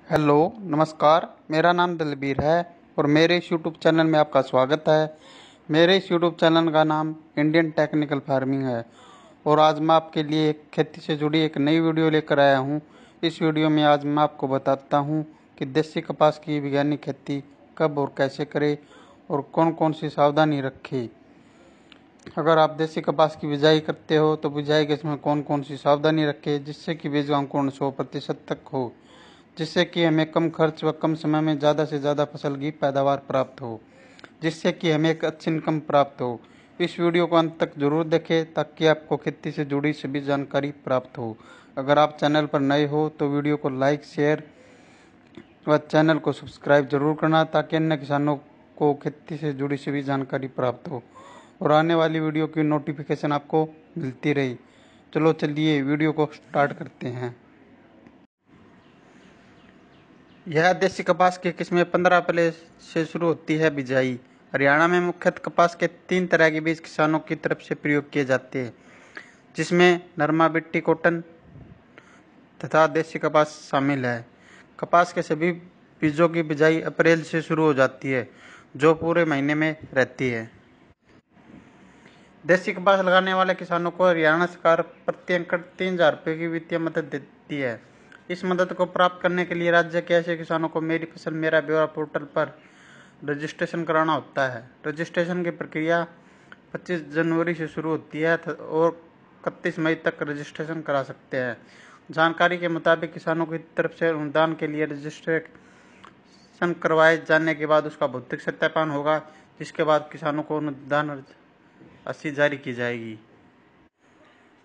Hello, नमस्कार। मेरा नाम दलबीर है और मेरे इस यूट्यूब चैनल में आपका स्वागत है। मेरे इस यूट्यूब चैनल का नाम इंडियन टेक्निकल फार्मिंग है और आज मैं आपके लिए एक खेती से जुड़ी एक नई वीडियो लेकर आया हूं। इस वीडियो में आज मैं आपको बताता हूं कि देसी कपास की वैज्ञानिक खेती कब और कैसे करें और कौन कौन सी सावधानी रखें। अगर आप देसी कपास की बिजाई करते हो तो बिजाई के समय कौन कौन सी सावधानी रखें जिससे कि बीज का अंकुरण 100% तक हो, जिससे कि हमें कम खर्च व कम समय में ज़्यादा से ज़्यादा फसल की पैदावार प्राप्त हो, जिससे कि हमें एक अच्छी इनकम प्राप्त हो। इस वीडियो को अंत तक जरूर देखें ताकि आपको खेती से जुड़ी सभी जानकारी प्राप्त हो। अगर आप चैनल पर नए हो तो वीडियो को लाइक, शेयर व चैनल को सब्सक्राइब जरूर करना ताकि अन्य किसानों को खेती से जुड़ी सभी जानकारी प्राप्त हो और आने वाली वीडियो की नोटिफिकेशन आपको मिलती रहे। चलिए वीडियो को स्टार्ट करते हैं। यह देसी कपास की किस्में 15 अप्रैल से शुरू होती है बिजाई। हरियाणा में मुख्यतः कपास के 3 तरह के बीज किसानों की तरफ से प्रयोग किए जाते हैं, जिसमें नरमा बिट्टी कॉटन तथा देसी कपास शामिल है। कपास के सभी बीजों की बिजाई अप्रैल से शुरू हो जाती है, जो पूरे महीने में रहती है। देसी कपास लगाने वाले किसानों को हरियाणा सरकार प्रति एकड़ 3,000 रुपये की वित्तीय मदद देती है। इस मदद को प्राप्त करने के लिए राज्य के ऐसे किसानों को मेरी फसल मेरा ब्यौरा पोर्टल पर रजिस्ट्रेशन कराना होता है। रजिस्ट्रेशन की प्रक्रिया 25 जनवरी से शुरू होती है और 31 मई तक रजिस्ट्रेशन करा सकते हैं। जानकारी के मुताबिक किसानों की तरफ से अनुदान के लिए रजिस्ट्रेशन करवाए जाने के बाद उसका भौतिक सत्यापन होगा, जिसके बाद किसानों को अनुदान राशि जारी की जाएगी।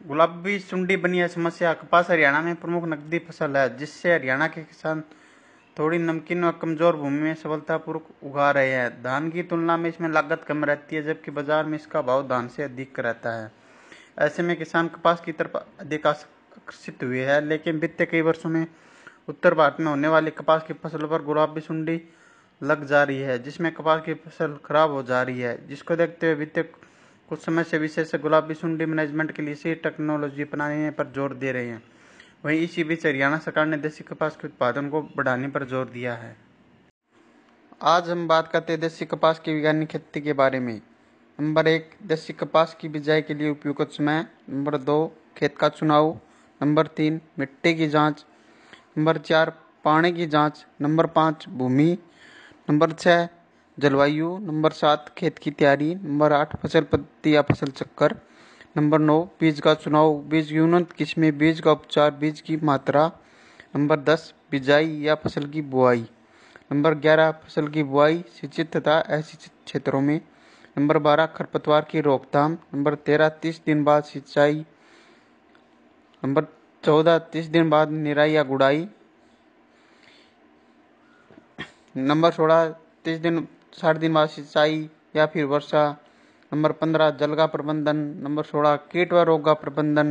गुलाबी सुंडी बनी यह समस्या कपास हरियाणा में प्रमुख नकदी फसल है, जिससे हरियाणा के किसान थोड़ी नमकीन व कमजोर भूमि में सफलतापूर्वक उगा रहे हैं। धान की तुलना में इसमें लागत कम रहती है, जबकि बाजार में इसका भाव धान से अधिक रहता है। ऐसे में किसान कपास की तरफ अधिक आकर्षित हुए हैं, लेकिन बीते कई वर्षों में उत्तर भारत में होने वाली कपास की फसल पर गुलाबी सुंडी लग जा रही है, जिसमें कपास की फसल खराब हो जा रही है। जिसको देखते हुए बीते कुछ समय से विशेषज्ञ गुलाबी सुंडी मैनेजमेंट के लिए इसी टेक्नोलॉजी अपनाने पर जोर दे रहे हैं। वहीं इसी बीच हरियाणा सरकार ने देसी कपास के उत्पादन को बढ़ाने पर जोर दिया है। आज हम बात करते हैं देसी कपास की वैज्ञानिक खेती के बारे में। नंबर 1, देसी कपास की बिजाई के लिए उपयुक्त समय। नंबर 2, खेत का चुनाव। नंबर 3, मिट्टी की जांच। नंबर 4, पानी की जांच। नंबर 5, भूमि। नंबर 6, जलवायु। नंबर 7, खेत की तैयारी। नंबर 8, फसल पद्धति या फसल चक्कर। नंबर 9, बीज का चुनाव, बीज की उन्नत किस्में, बीज का उपचार, बीज की मात्रा। नंबर 10, बिजाई या फसल की बुआई। नंबर 11, फसल की बुआई सिंचित तथा असिंचित क्षेत्रों में। नंबर 12, खरपतवार की रोकथाम। नंबर 13, 30 दिन बाद सिंचाई। नंबर 14, 30 दिन बाद निराई या गुड़ाई। नंबर 16, 60 दिन बाद सिंचाई या फिर वर्षा। नंबर 15, जल का प्रबंधन। नंबर 16, कीट व रोग का प्रबंधन।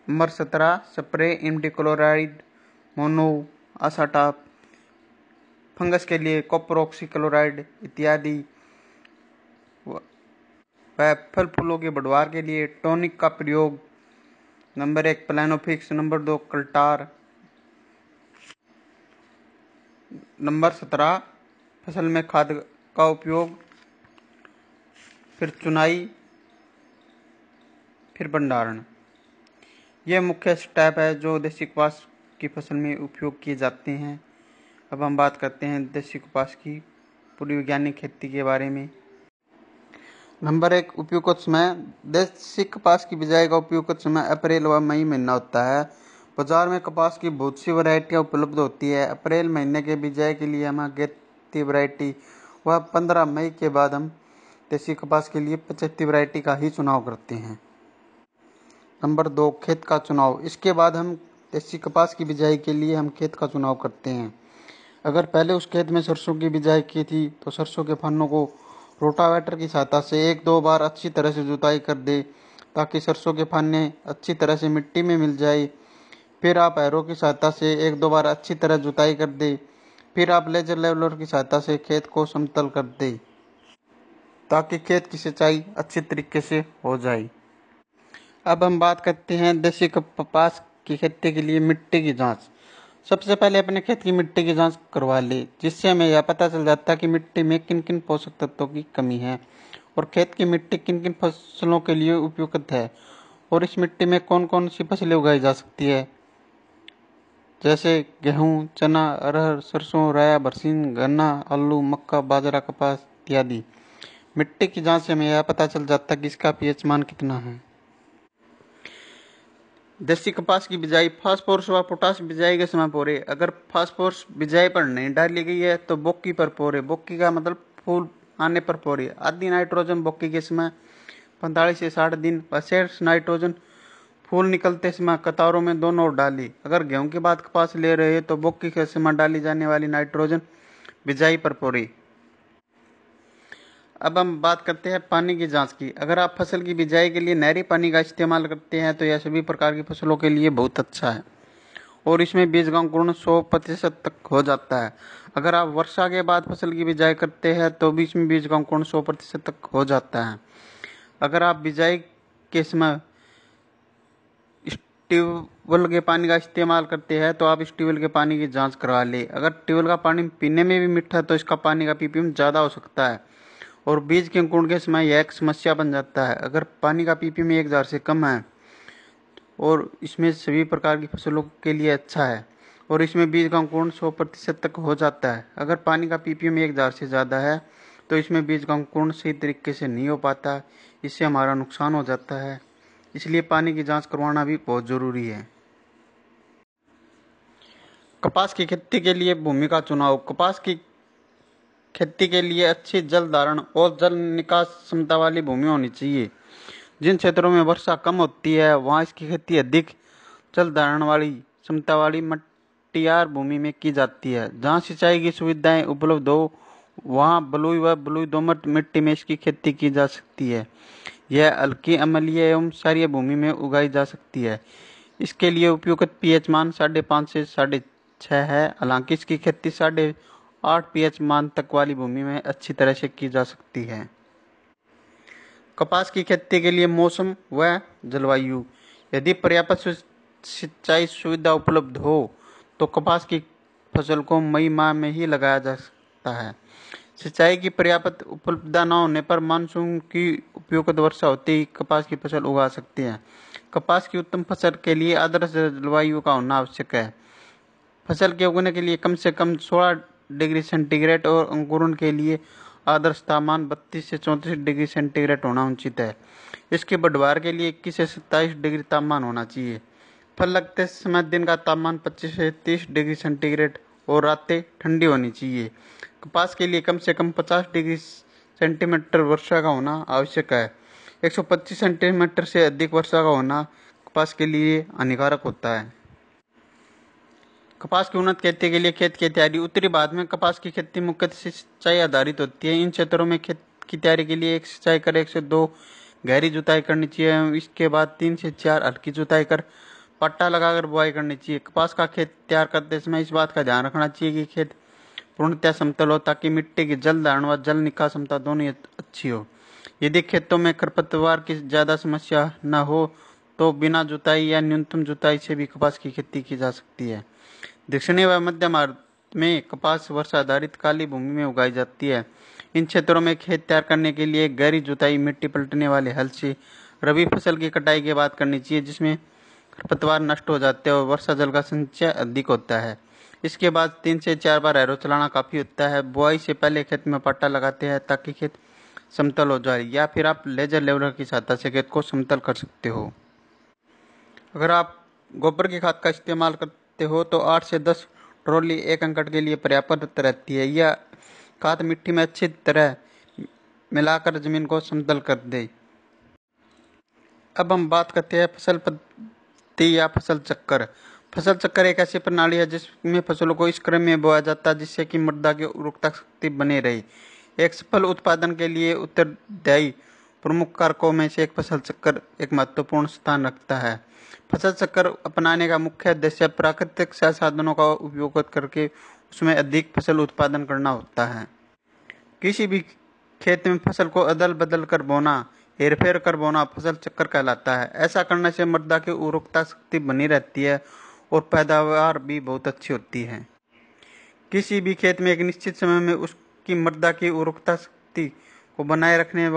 नंबर 17, स्प्रे इमिडाक्लोप्रिड, मोनो असाटाप, फंगस के लिए कॉपर ऑक्सीक्लोराइड इत्यादि। वह फल फूलों के बढ़वार के लिए टॉनिक का प्रयोग। नंबर 1, प्लानोफिक्स। नंबर 2, कल्टार। नंबर 17, फसल में खाद का उपयोग, फिर चुनाई, फिर भंडारण। यह मुख्य स्टेप है जो देसी कपास की फसल में उपयोग किए जाते हैं। अब हम बात करते हैं देसी कपास की पूरी वैज्ञानिक खेती के बारे में। नंबर 1, उपयुक्त समय। देसी कपास की बिजाई का उपयुक्त समय अप्रैल व मई महीना होता है। बाजार में कपास की बहुत सी वैरायटियाँ उपलब्ध होती है। अप्रैल महीने के बिजाई के लिए हम अगेती वैरायटी व 15 मई के बाद हम देसी कपास के लिए 75 वैरायटी का ही चुनाव करते हैं। नंबर 2, खेत का चुनाव। इसके बाद हम देसी कपास की बिजाई के लिए हम खेत का चुनाव करते हैं। अगर पहले उस खेत में सरसों की बिजाई की थी तो सरसों के फन्नों को रोटावेटर की सहायता से 1-2 बार अच्छी तरह से जुताई कर दे ताकि सरसों के फन्ने अच्छी तरह से मिट्टी में मिल जाए। फिर आप हैरो की सहायता से 1-2 बार अच्छी तरह जुताई कर दे। फिर आप लेजर लेवलर की सहायता से खेत को समतल कर दे ताकि खेत की सिंचाई अच्छी तरीके से हो जाए। अब हम बात करते हैं देसी कपास की खेती के लिए मिट्टी की जांच। सबसे पहले अपने खेत की मिट्टी की जांच करवा ले, जिससे हमें यह पता चल जाता है कि मिट्टी में किन किन पोषक तत्वों की कमी है और खेत की मिट्टी किन किन फसलों के लिए उपयुक्त है और इस मिट्टी में कौन कौन सी फसलें उगाई जा सकती है, जैसे गेहूँ, चना, अरहर, सरसों, राया, बरसीन, गन्ना, आलू, मक्का, बाजरा, कपास इत्यादि। मिट्टी की जांच से हमें यह पता चल जाता है कि इसका पीएच मान कितना है। देसी कपास की बिजाई फास्फोरस व पोटाश बिजाई के समय पोरे। अगर फास्फोरस बिजाई पर नहीं डाली गई है तो बोक्की पर पोरे। बोक्की का मतलब फूल आने पर पोरे। आदि नाइट्रोजन बोक्की के समय 45 से 60 दिन व शेष नाइट्रोजन फूल निकलते समय कतारों में दोनों ओर डाली। अगर गेहूं के बाद कपास ले रहे हैं तो बोक्की के समय डाली जाने वाली नाइट्रोजन बिजाई पर पोरी। अब हम बात करते हैं पानी की जांच की। अगर आप फसल की बिजाई के लिए नहरी पानी का इस्तेमाल करते हैं तो यह सभी प्रकार की फसलों के लिए बहुत अच्छा है और इसमें बीज का अंकुरण 100% तक हो जाता है। अगर आप वर्षा के बाद फसल की बिजाई करते हैं तो बीच में बीज का अंकुरण 100% तक हो जाता है। अगर आप बिजाई के समय ट्यूबवेल के पानी का इस्तेमाल करते हैं तो आप इस ट्यूबवेल के पानी की जांच करवा लें। अगर ट्यूबवेल का पानी पीने में भी मीठा है तो इसका पानी का पीपीएम ज़्यादा हो सकता है और बीज के अंकुरण के समय यह एक समस्या बन जाता है। अगर पानी का पीपीएम 1000 से कम है और इसमें सभी प्रकार की फसलों के लिए अच्छा है और इसमें बीज का अंकुरण 100% तक हो जाता है। अगर पानी का पीपीएम 1000 से ज़्यादा है तो इसमें बीज का अंकुरण सही तरीके से नहीं हो पाता, इससे हमारा नुकसान हो जाता है। इसलिए पानी की जांच करवाना भी बहुत ज़रूरी है। कपास की खेती के लिए भूमि का चुनाव। कपास की खेती के लिए अच्छी जल धारण और जल निकास क्षमता वाली भूमि होनी चाहिए। जिन क्षेत्रों में वर्षा कम होती है वहाँ इसकी खेती अधिक जल धारण वाली क्षमता वाली मटियार भूमि में की जाती है। जहाँ सिंचाई की सुविधाएं उपलब्ध हो वहाँ बलुई व बलुई दोमट मिट्टी में इसकी खेती की जा सकती है। यह हल्की अम्लीय एवं क्षारीय भूमि में उगाई जा सकती है। इसके लिए उपयुक्त पीएच मान 5.5 से 6.5 है। हालांकि इसकी खेती 8.5 पीएच मान तक वाली भूमि में अच्छी तरह से की जा सकती है। कपास की खेती के लिए मौसम व जलवायु। यदि पर्याप्त सिंचाई सुविधा उपलब्ध हो तो कपास की फसल को मई माह में ही लगाया जा सकता है। सिंचाई की पर्याप्त उपलब्धता न होने पर मानसून की उपयुक्त वर्षा होते ही कपास की फसल उगा सकते हैं। कपास की उत्तम फसल के लिए आदर्श जलवायु का होना आवश्यक है। फसल के उगने के लिए कम से कम 16 डिग्री सेंटीग्रेड और अंकुरण के लिए आदर्श तापमान 32 से 34 डिग्री सेंटीग्रेड होना उचित है। इसके बढ़वार के लिए 21 से 27 डिग्री तापमान होना चाहिए। फल लगते समय दिन का तापमान 25 से 30 डिग्री सेंटीग्रेड और रातें ठंडी होनी चाहिए। कपास के लिए कम से कम 50 डिग्री सेंटीमीटर वर्षा का होना आवश्यक है। 125 सेंटीमीटर से अधिक वर्षा का होना कपास के लिए हानिकारक होता है। कपास की उन्नत खेती के लिए खेत की तैयारी। उत्तरी भारत में कपास की खेती मुख्यतः सिंचाई आधारित होती है। इन क्षेत्रों में खेत की तैयारी के लिए 1 सिंचाई कर 1 से 2 गहरी जुताई करनी चाहिए। इसके बाद 3 से 4 हल्की जुताई कर पट्टा लगाकर बुआई करनी चाहिए। कपास का खेत तैयार करते समय इस बात का ध्यान रखना चाहिए कि खेत पूर्णतः समतल हो ताकि मिट्टी की जल धारण व जल निकास क्षमता दोनों अच्छी हो। यदि खेतों में खरपतवार की ज्यादा समस्या न हो तो बिना जुताई या न्यूनतम जुताई से भी कपास की खेती की जा सकती है। दक्षिणी व मध्य भारत में कपास वर्षा आधारित काली भूमि में उगाई जाती है। इन क्षेत्रों में खेत तैयार करने के लिए गहरी जुताई मिट्टी पलटने वाले हल से रबी फसल की कटाई के बाद करनी चाहिए, जिसमें खरपतवार नष्ट हो जाते हैं और वर्षा जल का संचय अधिक होता है। इसके बाद 3 से 4 बार हैरो चलाना काफी होता है। बुआई से पहले खेत में पट्टा लगाते हैं ताकि खेत समतल हो जाए, या फिर आप लेजर लेवलर की सहायता से खेत को समतल कर सकते हो। अगर आप गोबर की खाद का इस्तेमाल करते हो तो 8 से 10 ट्रॉली 1 एकड़ के लिए पर्याप्त रहती है। यह खाद मिट्टी में अच्छी तरह मिलाकर जमीन को समतल कर दे। अब हम बात करते हैं फसल पद्धति या फसल चक्कर। फसल चक्कर एक ऐसी प्रणाली है जिसमें फसलों को इस क्रम में बोया जाता है जिससे कि मृदा की उर्वरकता शक्ति बने रहे। एक सफल उत्पादन के लिए उत्तरदायी प्रमुख कारकों में से एक फसल चक्र एक महत्वपूर्ण स्थान रखता है। फसल चक्र अपनाने का मुख्य उद्देश्य प्राकृतिक संसाधनों का उपयोग करके उसमें अधिक फसल उत्पादन करना होता है। किसी भी खेत में फसल को अदल बदल कर बोना, हेरफेर कर बोना फसल चक्कर कहलाता है। ऐसा करने से मृदा की उर्वरकता शक्ति बनी रहती है और पैदावार भी बहुत अच्छी होती है। किसी भी खेत में एक निश्चित समय में उसकी मृदा की उर्वरता शक्ति को बनाए रखने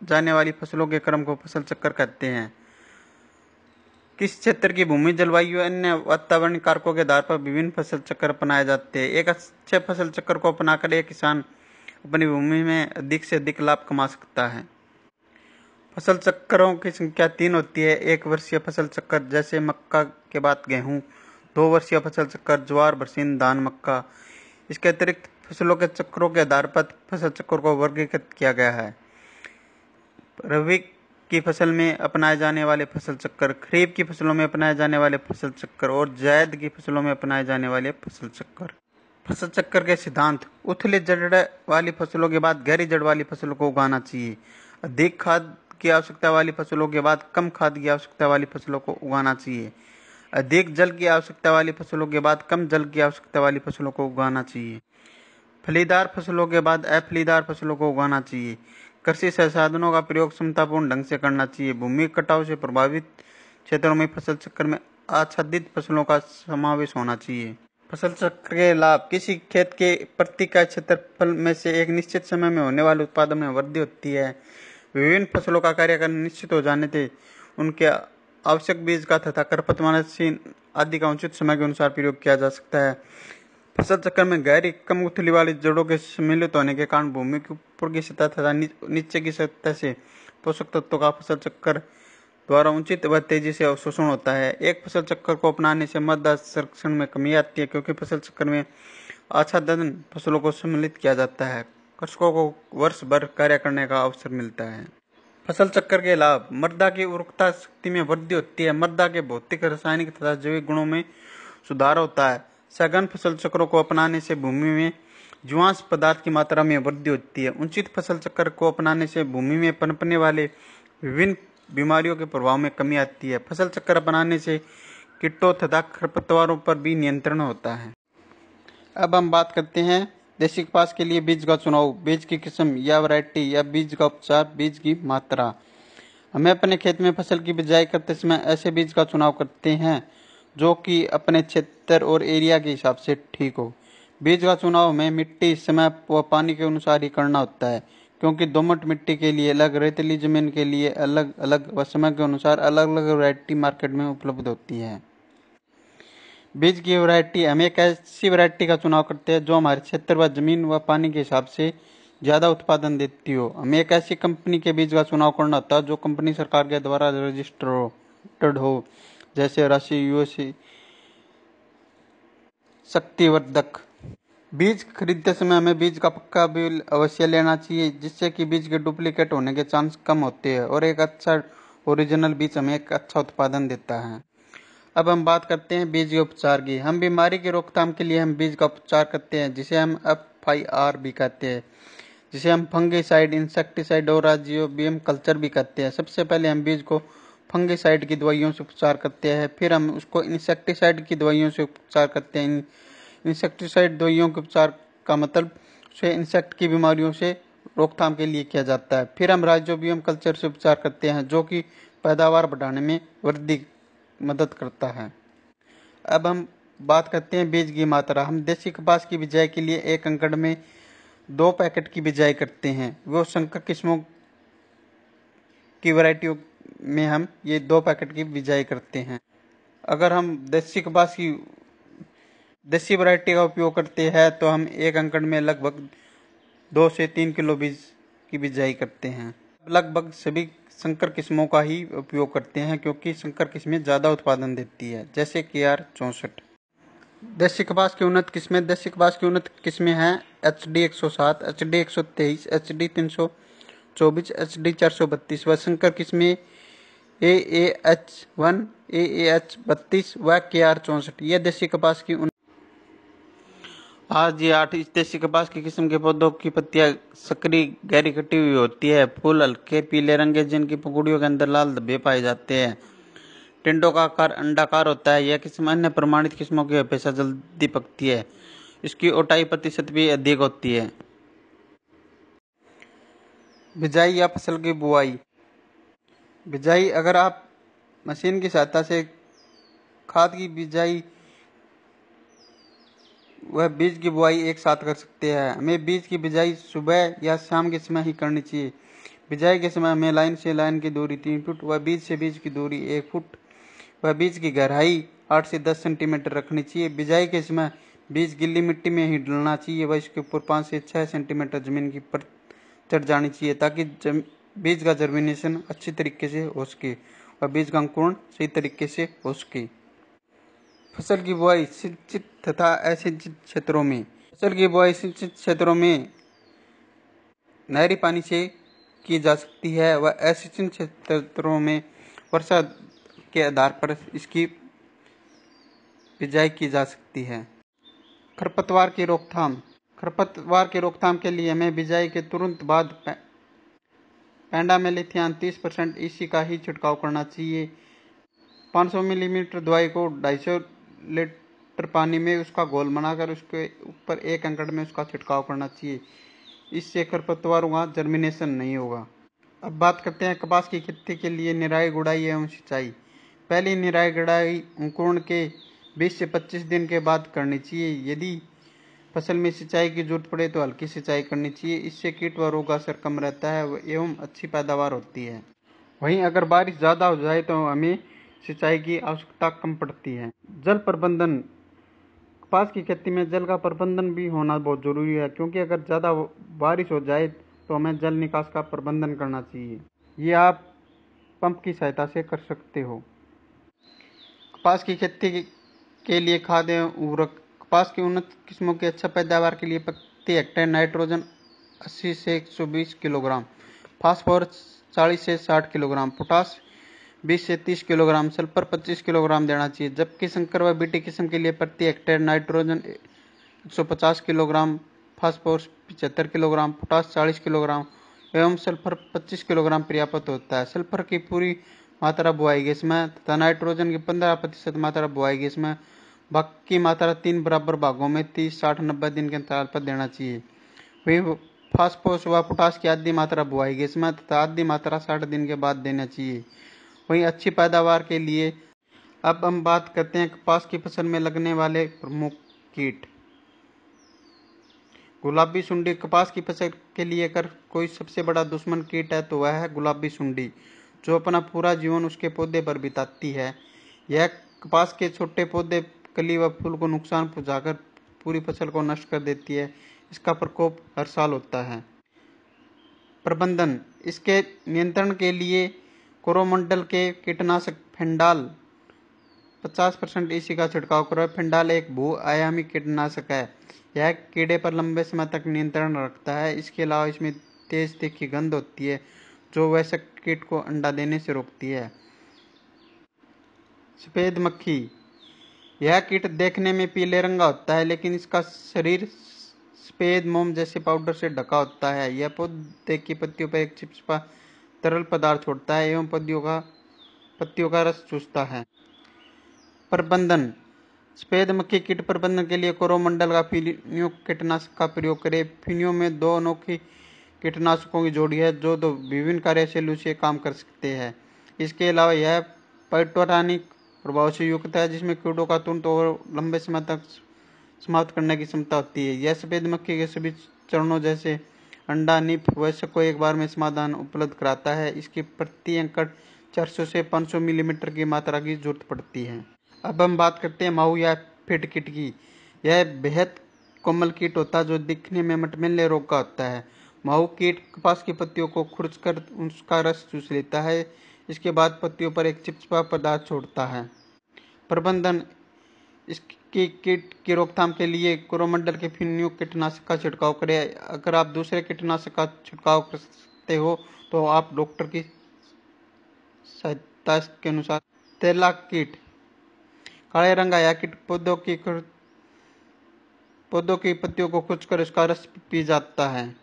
जाने वाली फसलों के क्रम को फसल चक्र कहते हैं। किस क्षेत्र की भूमि, जलवायु, अन्य वातावरणीय कारकों के आधार पर विभिन्न फसल चक्र अपनाए जाते हैं। एक अच्छे फसल चक्र को अपनाकर एक किसान अपनी भूमि में अधिक से अधिक लाभ कमा सकता है। फसल चक्रों की संख्या 3 होती है। 1 वर्षीय फसल चक्र जैसे मक्का के बाद गेहूं, 2 वर्षीय फसल चक्र ज्वार, बरसीन, धान, मक्का। इसके अतिरिक्त फसलों के चक्रों के आधार पर फसल चक्र को वर्गीकृत किया गया है। रबी की फसल में अपनाए जाने वाले फसल चक्र, खरीफ की फसलों में अपनाए जाने वाले फसल चक्र और जायद की फसलों में अपनाए जाने वाले फसल चक्र। फसल चक्र के सिद्धांत: उथले जड़ वाली फसलों के बाद गहरी जड़ वाली फसलों को उगाना चाहिए। अधिक खाद की आवश्यकता वाली फसलों के बाद कम खाद की आवश्यकता वाली फसलों को उगाना चाहिए। अधिक जल की आवश्यकता वाली फसलों के बाद कम जल की आवश्यकता वाली फसलों को उगाना चाहिए। फलीदार फसलों के बाद अफलीदार फसलों को उगाना चाहिए। कृषि संसाधनों का प्रयोग समतापूर्ण ढंग से करना चाहिए। भूमि कटाव से प्रभावित क्षेत्रों में फसल चक्र में आच्छादित फसलों का समावेश होना चाहिए। फसल चक्र के लाभ: किसी खेत के प्रति इकाई क्षेत्रफल में से एक निश्चित समय में होने वाले उत्पादन में वृद्धि होती है। विभिन्न फसलों का कार्यकाल निश्चित हो जाने से उनके आवश्यक बीज का तथा खरपतवारनाशी आदि का उचित समय के अनुसार प्रयोग किया जा सकता है। फसल चक्र में गहरी कम उथली वाली जड़ों के सम्मिलित होने के कारण भूमि के ऊपर की सतह तथा नीचे की सतह से पोषक तत्वों का फसल चक्र द्वारा उचित व तेजी से अवशोषण होता है। एक फसल चक्र को अपनाने से मृदा संरक्षण में कमी आती है, क्योंकि फसल चक्र में आच्छादन फसलों को सम्मिलित किया जाता है। कृषकों को वर्ष भर कार्य करने का अवसर मिलता है। फसल चक्र के लाभ: मृदा की उर्वरता शक्ति में वृद्धि होती है। मृदा के भौतिक, रासायनिक तथा जैविक गुणों में सुधार होता है। सघन फसल चक्रों को अपनाने से भूमि में जीवांश पदार्थ की मात्रा में वृद्धि होती है। उचित फसल चक्र को अपनाने से भूमि में पनपने वाले विभिन्न बीमारियों के प्रभाव में कमी आती है। फसल चक्र अपनाने से कीटों तथा खरपतवारों पर भी नियंत्रण होता है। अब हम बात करते हैं देशी कपास के लिए बीज का चुनाव, बीज की किस्म या वैरायटी या बीज का उपचार, बीज की मात्रा। हमें अपने खेत में फसल की बिजाई करते समय ऐसे बीज का चुनाव करते हैं जो कि अपने क्षेत्र और एरिया के हिसाब से ठीक हो। बीज का चुनाव में मिट्टी, समय व पानी के अनुसार ही करना होता है, क्योंकि दोमट मिट्टी के लिए अलग, रेतीली जमीन के लिए अलग अलग व समय के अनुसार अलग अलग वैरायटी मार्केट में उपलब्ध होती है। बीज की वैरायटी: हम एक ऐसी वैरायटी का चुनाव करते हैं जो हमारे क्षेत्र व जमीन व पानी के हिसाब से ज़्यादा उत्पादन देती हो। हमें एक ऐसी कंपनी के बीज का चुनाव करना होता है जो कंपनी सरकार के द्वारा रजिस्टर्ड हो, जैसे राशि, यूएसए, शक्तिवर्धक। बीज खरीदते समय हमें बीज का पक्का बिल अवश्य लेना चाहिए, जिससे कि बीज के डुप्लीकेट होने के चांस कम होते हैं और एक अच्छा ओरिजिनल बीज हमें एक अच्छा उत्पादन देता है। अब हम बात करते हैं बीज के उपचार की। हम बीमारी की रोकथाम के लिए हम बीज का उपचार करते हैं, जिसे हम FIR भी कहते हैं, जिसे हम फंगीसाइड, इंसेक्टिसाइड और राइजोबियम कल्चर भी कहते हैं। सबसे पहले हम बीज को फंगीसाइड की दवाइयों से उपचार करते हैं, फिर हम उसको इंसेक्टिसाइड की दवाइयों से उपचार करते हैं। इंसेक्टिसाइड दवाइयों के उपचार का मतलब उसे इंसेक्ट की बीमारियों से रोकथाम के लिए किया जाता है। फिर हम राइजोबियम कल्चर से उपचार करते हैं, जो कि पैदावार बढ़ाने में वृद्धि मदद करता है। अब हम बात करते हैं बीज की मात्रा। हम देशी कपास की बिजाई के लिए 1 एकड़ में 2 पैकेट की बिजाई करते हैं। वो संकर किस्मों की वैरायटियों में हम ये 2 पैकेट की बिजाई करते हैं। अगर हम देशी कपास की देशी वैरायटी का उपयोग करते हैं तो हम 1 एकड़ में लगभग 2 से 3 किलो बीज की बिजाई करते हैं। लगभग सभी संकर किस्मों का ही उपयोग करते हैं, क्योंकि संकर किस्में ज़्यादा उत्पादन देती है, जैसे KR 64। देशी कपास की उन्नत किस्में: देशी कपास की उन्नत किस्में हैं HD 107, HD 123, HD 324, HD 432 व संकर किस्में AAH1, AAH 32 व KR 64। यह देशी कपास की RG8। इस देशी कपास की किस्म के पौधों की पत्तियां संकरी, गहरी कटी हुई होती है। फूल हल्के पीले रंग के, जिनकी पंखुड़ियों के अंदर लाल धब्बे पाए जाते हैं। टिंडों का आकार अंडाकार होता है। यह किस्म अन्य प्रमाणित किस्मों की अपेक्षा जल्दी पकती है। इसकी ओटाई प्रतिशत भी अधिक होती है। बिजाई या फसल की बुआई। बिजाई: अगर आप मशीन की सहायता से खाद की बिजाई वह बीज की बुआई एक साथ कर सकते हैं। हमें बीज की बिजाई सुबह या शाम के समय ही करनी चाहिए। बिजाई के समय हमें लाइन से लाइन की दूरी 3 फुट व बीज से बीज की दूरी 1 फुट व बीज की गहराई 8 से 10 सेंटीमीटर रखनी चाहिए। बिजाई के समय बीज गिल्ली मिट्टी में ही डलना चाहिए व इसके ऊपर 5 से 6 सेंटीमीटर जमीन की परत चढ़ जानी चाहिए ताकि बीज का जर्मिनेशन अच्छी तरीके से हो सके और बीज का अंकुरण सही तरीके से हो सके। फसल की बुआई सिंचित तथा असिंचित क्षेत्रों में। फसल की बुआई सिंचित क्षेत्रों में नहरी पानी से की जा सकती है व असिंचित क्षेत्रों में वर्षा के आधार पर इसकी बिजाई की जा सकती है। खरपतवार की रोकथाम। खरपतवार की रोकथाम के लिए हमें बिजाई के तुरंत बाद पेंडामेलिथियान 30% EC का ही छिड़काव करना चाहिए। 500 मिलीमीटर दवाई को 250 लीटर पानी में उसका घोल बनाकर उसके ऊपर 1 एकड़ में उसका छिड़काव करना चाहिए। इससे खरपतवारों का जर्मिनेशन नहीं होगा। अब बात करते हैं कपास की खेती के लिए निराई गुड़ाई एवं सिंचाई। पहली निराई गुड़ाई अंकुरण के 20 से 25 दिन के बाद करनी चाहिए। यदि फसल में सिंचाई की जरूरत पड़े तो हल्की सिंचाई करनी चाहिए। इससे कीट व रोग असर कम रहता है एवं अच्छी पैदावार होती है। वहीं अगर बारिश ज़्यादा हो जाए तो हमें सिंचाई की आवश्यकता कम पड़ती है। जल प्रबंधन। कपास की खेती में जल का प्रबंधन भी होना बहुत जरूरी है, क्योंकि अगर ज़्यादा बारिश हो जाए तो हमें जल निकास का प्रबंधन करना चाहिए। ये आप पंप की सहायता से कर सकते हो। कपास की खेती के लिए खाद एवं उर्वरक। कपास की उन्नत किस्मों की अच्छा पैदावार के लिए प्रति हेक्टेयर नाइट्रोजन 80 से 120 किलोग्राम, फास्फोरस 40 से 60 किलोग्राम, पोटास 20 से 30 किलोग्राम, सल्फर 25 किलोग्राम देना चाहिए। जबकि संकर व बीटी किस्म के लिए प्रति hectare nitrogen 150 kilogram, phosphorus 75 kilogram, potash 40 kilogram एवं सल्फर 25 किलोग्राम पर्याप्त होता है। सल्फर की पूरी मात्रा बुआई के समय तथा नाइट्रोजन की 15% मात्रा बुआई के समय, बाकी मात्रा 3 बराबर भागों में 30, 60, 90 दिन के अंतराल पर देना चाहिए। वही फास्फोरस व पोटास की आधी मात्रा बुआई के समय तथा आधी मात्रा 60 दिन के बाद देना चाहिए। वहीं अच्छी पैदावार के लिए अब हम बात करते हैं कपास की फसल में लगने वाले प्रमुख कीट। गुलाबी सुंडी। कपास की फसल के लिए अगर कोई सबसे बड़ा दुश्मन कीट है तो वह है गुलाबी सुंडी, जो अपना पूरा जीवन उसके पौधे पर बिताती है। यह कपास के छोटे पौधे, कली व फूल को नुकसान पहुंचाकर पूरी फसल को नष्ट कर देती है। इसका प्रकोप हर साल होता है। प्रबंधन। इसके नियंत्रण के लिए कोरोमंडल के कीटनाशक फेंडाल 50% EC का छिड़काव करो। फेंडाल एक बहुआयामी कीटनाशक है। यह कीड़े पर लंबे समय तक नियंत्रण रखता है। इसके अलावा इसमें तेज तीखी गंध होती है जो वयस्क कीट को अंडा देने से रोकती है। सफेद मक्खी। यह कीट देखने में पीले रंग का होता है, लेकिन इसका शरीर सफेद मोम जैसे पाउडर से ढका होता है। यह पौधे की पत्तियों पर एक चिपचिपा तरल पदार्थ छोड़ता है एवं पत्तियों का रस चूसता है। प्रबंधन। सफेद मक्खी कीट प्रबंधन के लिए कोरोमंडल का फिनियो कीटनाशक का प्रयोग करें। फिनियो में 2 अनोखी कीटनाशकों की जोड़ी है जो 2 विभिन्न कार्यशैलियों से काम कर सकते हैं। इसके अलावा यह पाइटोरानिक प्रभाव से युक्त है, जिसमें कीड़ों का तुरंत और लंबे समय तक समाप्त करने की क्षमता होती है। यह सफेद मक्खी के सभी चरणों जैसे अंडा, निप, वयस्क को एक बार में समाधान उपलब्ध कराता है। इसकी प्रति एकड़ 400 से 500 मिलीमीटर की मात्रा की जरूरत पड़ती है। अब हम बात करते हैं माहू या फिट कीट की। यह बेहद कोमल कीट होता है जो दिखने में मटमैले रोग का होता है। माहू कीट कपास की पत्तियों को खुरचकर उसका रस चूस लेता है। इसके बाद पत्तियों पर एक चिपचिपा पदार्थ छोड़ता है। प्रबंधन। इसकी कीट की रोकथाम के लिए कोरोमंडल के फिनियो कीटनाशक का छिड़काव करें। अगर आप दूसरे कीटनाशक का छिड़काव कर सकते हो तो आप डॉक्टर की सहायता के अनुसार। तेला कीट। काले रंग का यह कीट पौधों की पत्तियों को खुरचकर उसका रस पी जाता है।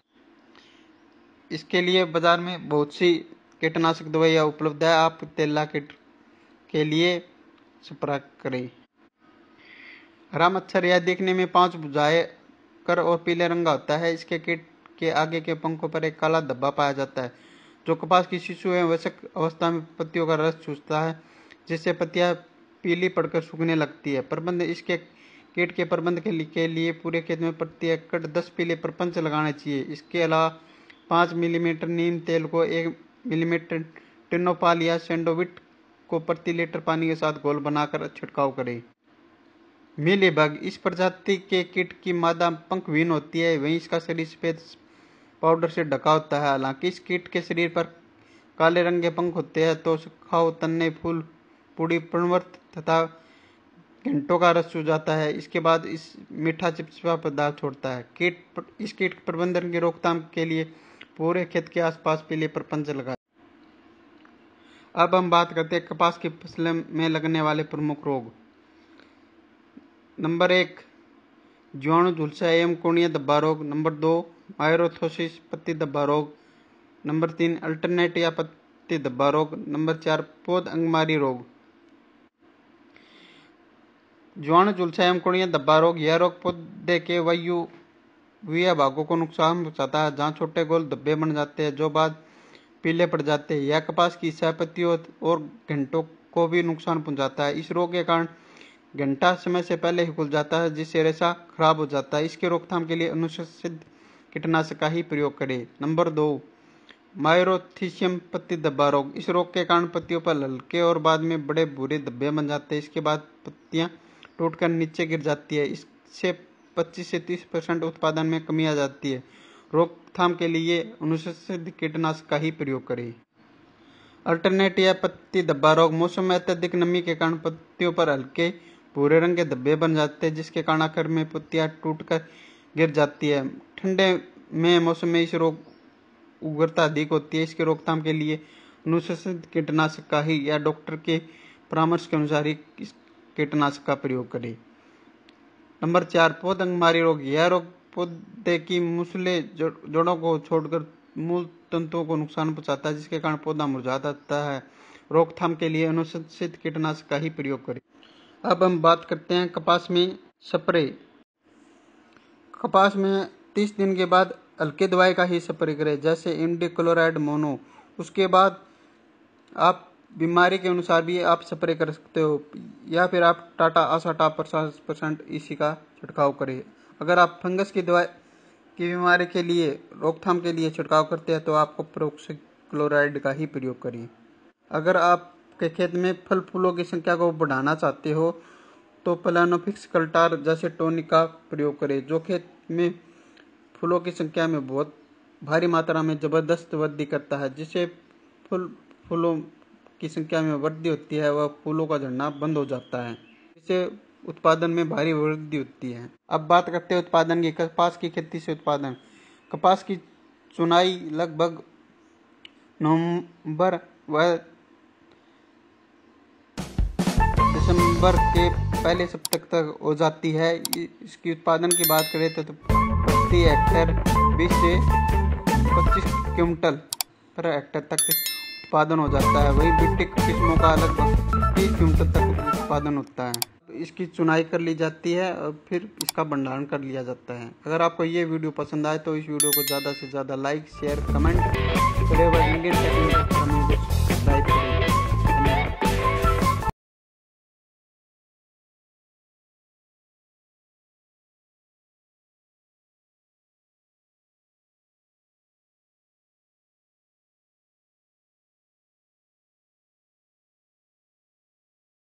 इसके लिए बाजार में बहुत सी कीटनाशक दवाइयाँ उपलब्ध है। आप तेला कीट के लिए संपर्क करें। हरा मच्छर। यह देखने में 5 भुजाएं कर और पीले रंग का होता है। इसके कीट के आगे के पंखों पर एक काला धब्बा पाया जाता है जो कपास की शिशु एवं वयस्क अवस्था में पत्तियों का रस चूसता है, जिससे पत्तियां पीली पड़कर सूखने लगती है। प्रबंध इसके कीट के प्रबंध के लिए पूरे खेत में प्रति एकड़ 10 पीले प्रपंच लगाने चाहिए। इसके अलावा 5 मिलीमीटर नीम तेल को 1 मिलीमीटर टिनोपाल या सैंडोविट को प्रति लीटर पानी के साथ घोल बनाकर छिड़काव करें। मीलीबग इस प्रजाति के कीट की मादा पंखविहीन होती है, वहीं इसका शरीर सफेद पाउडर से ढका होता है। हालांकि इस कीट के शरीर पर काले रंग के पंख होते हैं तो सुखाव, तन्ने, फूल, पूड़ी, प्रवृत्त तथा घंटों का रस चूस जाता है। इसके बाद इस मीठा चिपचिपा पदार्थ छोड़ता है। इस कीट प्रबंधन की रोकथाम के लिए पूरे खेत के आसपास पीले प्रपंच लगाएं। अब हम बात करते हैं कपास की फसल में लगने वाले प्रमुख रोग। नंबर 1 जीवाणु झुलसा एवं कोणीय धब्बा रोग। नंबर 2 मायरोथोसिस पत्ती धब्बा रोग। नंबर 3 अल्टरनेट या पत्ती धब्बा रोग। नंबर 4 पौध अंगमारी रोग। जीवाणु झुलसा एवं कोणीय धब्बा रोग यह रोग पौधे के वायवीय भागों को नुकसान पहुंचाता है, जहां छोटे गोल धब्बे बन जाते हैं जो बाद पीले पड़ जाते हैं। यह कपास की शापत्तियों और घंटों को भी नुकसान पहुंचाता है। इस रोग के कारण घंटा समय से पहले ही खुल जाता है, जिससे रेशा खराब हो जाता है। इसके रोकथाम के लिए अनुशंसित कीटनाशक का ही प्रयोग करें। नंबर 2 मायरोथिसियम पत्ती धब्बा रोग। इस रोग के कारण पत्तियों पर हल्के और बाद में बड़े भूरे धब्बे बन जाते हैं। इसके बाद पत्तियां टूटकर नीचे गिर जाती है। इससे 25 से 30% उत्पादन में कमी आ जाती है। रोकथाम के लिए अनुशंसित कीटनाशक का ही प्रयोग करें। अल्टरनेट या पत्ती धब्बा रोग मौसम में अत्यधिक नमी के कारण पत्तियों पर हल्के भूरे रंग के धब्बे बन जाते हैं, जिसके कारण आखिर में पत्तियां टूटकर गिर जाती है। ठंडे में मौसम में इस रोग उग्रता अधिक होती है। इसके रोकथाम के लिए अनुशंसित कीटनाशक का ही या डॉक्टर के परामर्श के अनुसार ही इस कीटनाशक का प्रयोग करें। नंबर 4 पौध अंगमारी रोग। यह रोग पौधे की मूसले जड़ों को छोड़कर मूल तंतुओं को नुकसान पहुंचाता है, जिसके कारण पौधा मुरझा जाता है। रोकथाम के लिए अनुशंसित कीटनाशक का ही प्रयोग करें। अब हम बात करते हैं कपास में स्प्रे। कपास में 30 दिन के बाद हल्के दवाई का ही स्प्रे करें, जैसे इमिडाक्लोप्रिड मोनो। उसके बाद आप बीमारी के अनुसार भी आप स्प्रे कर सकते हो, या फिर आप टाटा आसाटा 50% इसी का छिड़काव करें। अगर आप फंगस की दवाई की बीमारी के लिए रोकथाम के लिए छिड़काव करते हैं तो आपको प्रोक्सीक्लोराइड का ही प्रयोग करें। अगर आपके खेत में फल फूलों की संख्या को बढ़ाना चाहते हो तो प्लानोफिक्स कल्टार जैसे टॉनिक का प्रयोग करें, जो खेत में फूलों की संख्या में बहुत भारी मात्रा में जबरदस्त वृद्धि करता है। जिससे फूलों की संख्या में वृद्धि होती है, वह फूलों का झड़ना बंद हो जाता है। इससे उत्पादन में भारी वृद्धि होती है। अब बात करते हैं उत्पादन की। कपास की खेती से उत्पादन। कपास की चुनाई लगभग नवंबर व दिसंबर के पहले सप्ताह तक हो जाती है। इसकी उत्पादन की बात करें तो प्रति हेक्टेयर 20 से 25 क्विंटल पर हेक्टेयर तक उत्पादन हो जाता है। वहीं बिट्टी किस्मों का लगभग 30 क्विंटल तक उत्पादन होता है। इसकी चुनाई कर ली जाती है और फिर इसका भंडारण कर लिया जाता है। अगर आपको ये वीडियो पसंद आए तो इस वीडियो को ज़्यादा से ज़्यादा लाइक, शेयर, कमेंट करें व इंडियन टेक्निकल सब्सक्राइब करें।